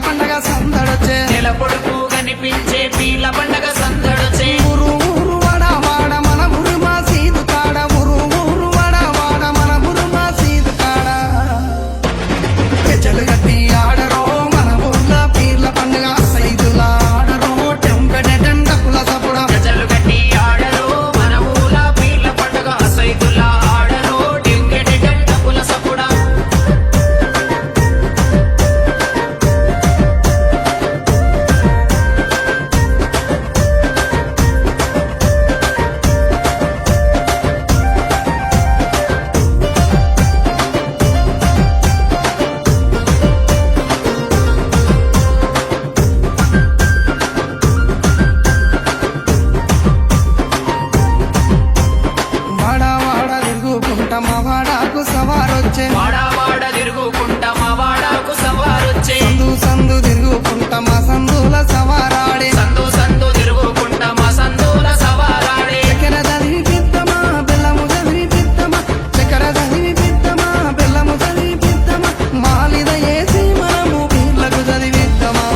పండగ సందడొచ్చే నెల పొడుపు కనిపించే పీర్ల పండగ సందడొచ్చే ఊరు ఊరు వాడ వాడ మన ఊరు మసీదు కాడ ఊరు ఊరు వాడ వాడ మన ఊరు మసీదు కాడ గజ్జలు కట్టి ఆడరో మన ఊర్ల పీర్ల పండగ సైదుల ఆడరో టెంపెడెటం డప్పుల సపుడ గజలు కట్టి ఆడరు మన ఊల పీర్ల పండగ సైదుల్లా ఆడరు డింకెడెటం డప్పుల సపుడ వాడ వాడ తిరుగుకుంటా మా వాడకు సవారొచ్చే వాడ వాడ తిరుగుకుంటా మా వాడకు సవారొచ్చే సందు సందు తిరుగుకుంటా మా సందుల సవారాడే సందు సందు తిరుగుకుంటా మా సందుల సవారాడే చక్కెర చదివి పిద్దమా బెల్లము చదివి పిద్దమా చక్కెర చదివి పిద్దమా బెల్లము చదివి పిద్దమా మాలిద ఏసి మనము పీర్లకు చదివిద్దమా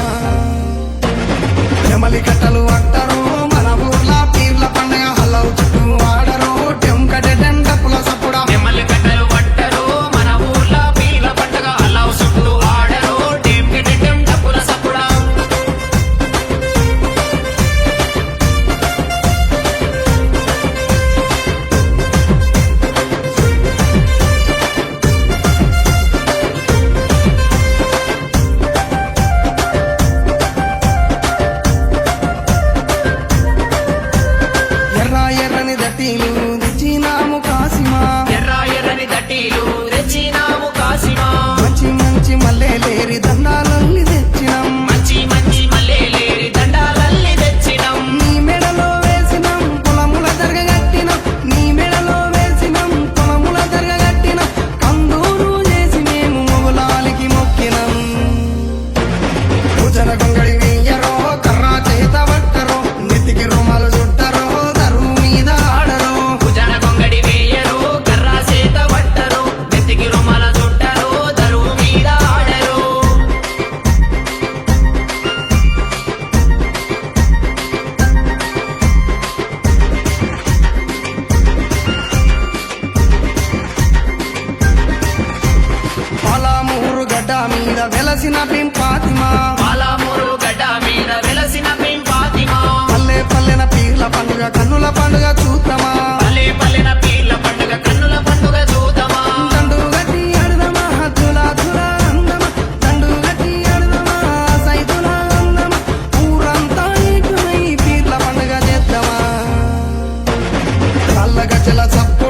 నెమలి కట్టలు అంటారు మన ఊర్ల పీర్ల పండగ హల్లవు చుట్టూ ఆడరు టెంకటెటం డప్పుల సప్పుడ నెమ్మలి కట్టలు పట్టరు మన ఊర్ల పీర్ల పండగ అల్లావు చుట్టూ ఆడరు డింకెడెటం డప్పుల సపుడ ఎర్ర ఎర్రని దట్టీలు తెచ్చినాము కాసిమా ఎర్ర ఎర్రని దట్టీలు తెచ్చినాము కాసిమా మంచి మంచి మల్లెలేరి దండాలల్లి తెచ్చినాం మంచి మంచి మల్లెలేరి దండాలల్లి తెచ్చినాం నీ మెడలో వేసినాం పొలముల జరగగట్టినాం నీ మెడలో వేసినాం పొలముల జరగగట్టినాం కందూరు చేసి మేము మొగులాలికి మొక్కినాం భుజన గొంగడి వెయ్యరో కర్రా చేత పట్టరో నెత్తికి రుమాలు చుట్టరో దరువు మీద ఆడరో భుజన గొంగడి వేయరు కర్రా చేత పట్టరు నెత్తికి రుమాల చుట్టరు దరువు మీద ఆడరు పాలామూరు గడ్డ మీద వెలసిన పింపాతిమా పాలామూరు గడ్డ మీద వెలసిన ఫాతిమా పల్లె పల్లెన పీర్ల పండుగ కన్నుల పండుగ చూద్దామా పల్లె పల్లెన పీర్ల పండుగ కన్నుల పండుగ చూద్దామా దండు గట్టి అడుదమా హద్దుల దుల అందమా దండు గట్టి అడుదమా సైతుల అందమా ఊరంతా ఏకమై పీర్ల పండుగ చేద్దామా కళ్ళ గజల చప్ప